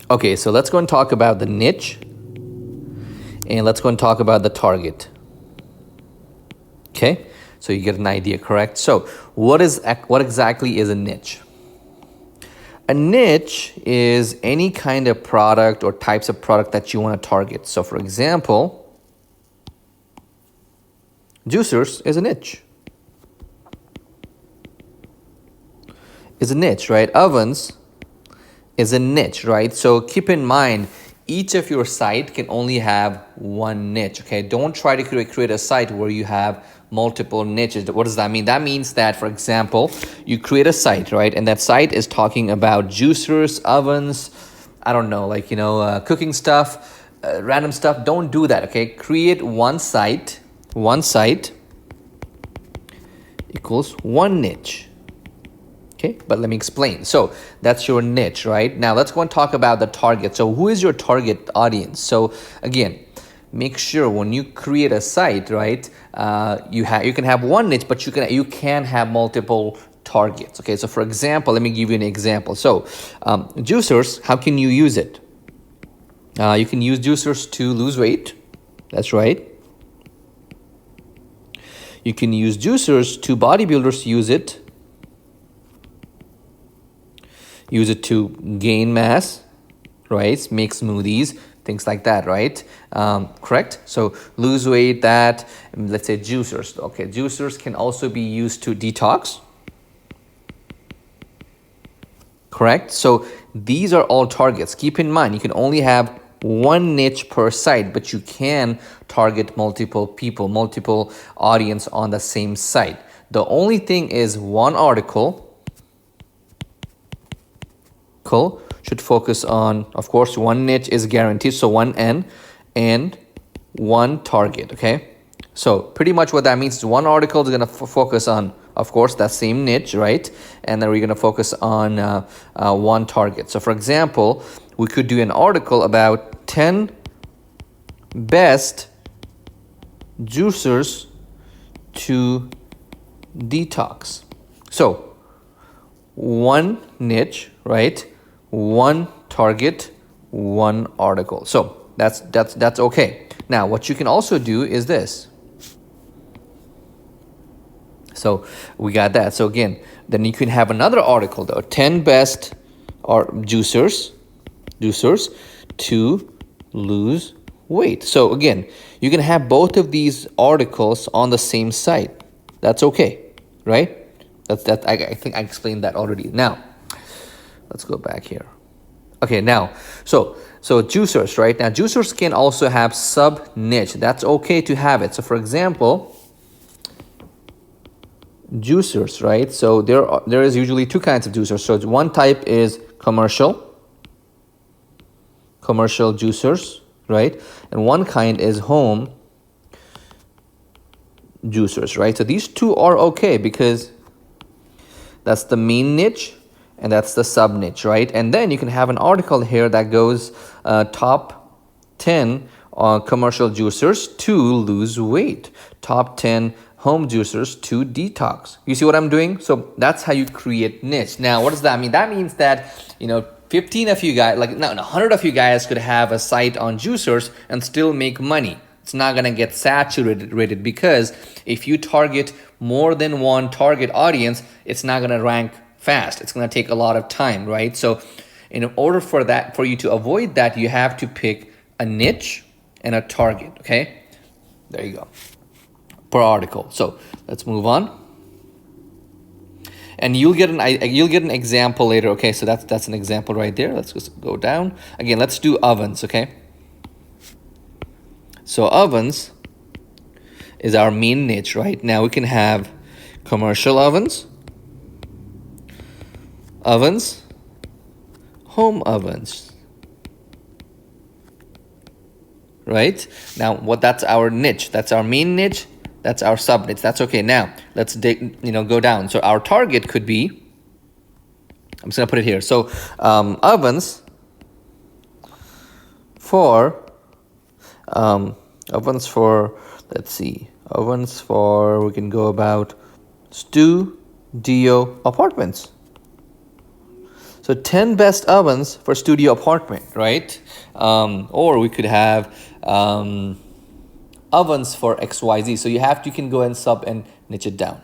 Okay, so let's go and talk about the niche, and let's go and talk about the target. Okay, so you get an idea, correct? So what exactly is a niche? A niche is any kind of product or types of product that you want to target. So for example, juicers is a niche. Is a niche, right? Ovens is a niche, right? So keep in mind, each of your site can only have one niche, okay? Don't try to create a site where you have multiple niches. What does that mean? That means that, for example, you create a site, right? And that site is talking about juicers, ovens, I don't know, like, cooking stuff, random stuff. Don't do that, okay? Create one site equals one niche. Okay, but let me explain. So that's your niche, right? Now let's go and talk about the target. So who is your target audience? So again, make sure when you create a site, right, you can have one niche, but you can have multiple targets. Okay, so for example, let me give you an example. So juicers, how can you use it? You can use juicers to lose weight. That's right. You can use juicers to bodybuilders use it. Use it to gain mass, right? Make smoothies, things like that, right? Correct? So lose weight, that, let's say juicers. Okay, juicers can also be used to detox. Correct? So these are all targets. Keep in mind, you can only have one niche per site, but you can target multiple people, multiple audience on the same site. The only thing is one article should focus on, of course, one niche is guaranteed, so one N and one target, okay? So pretty much what that means is one article is going to focus on, of course, that same niche, right? And then we're going to focus on one target. So for example, we could do an article about 10 best juicers to detox. So one niche, right? One target, one article. So that's okay. Now what you can also do is this. So we got that. So again, then you can have another article though, 10 best or juicers to lose weight. So again, you can have both of these articles on the same site. That's okay, right? I think I explained that already. Now let's go back here. Okay, now, so juicers, right? Now, juicers can also have sub-niche. That's okay to have it. So, for example, juicers, right? So, there is usually two kinds of juicers. So, one type is commercial juicers, right? And one kind is home juicers, right? So, these two are okay because that's the main niche and that's the sub niche, right? And then you can have an article here that goes top 10 commercial juicers to lose weight, top 10 home juicers to detox. You see what I'm doing? So that's how you create niche. Now, what does that mean? That means that 15 of you guys, 100 of you guys could have a site on juicers and still make money. It's not going to get saturated because if you target more than one target audience, it's not going to rank fast. It's going to take a lot of time, right? So in order for you to avoid that, you have to pick a niche and a target, okay? There you go. Per article. So let's move on. And you'll get an example later, okay? So that's an example right there. Let's just go down. Again, let's do ovens, okay? So ovens is our main niche, right? Now we can have commercial ovens, home ovens, right? Now that's our niche. That's our main niche. That's our sub niche. That's okay. Now let's go down. So our target could be, I'm just gonna put it here. So ovens for let's see, ovens for, we can go about studio apartments. So 10 best ovens for studio apartment, right? Or we could have ovens for XYZ. So you can go and sub and niche it down.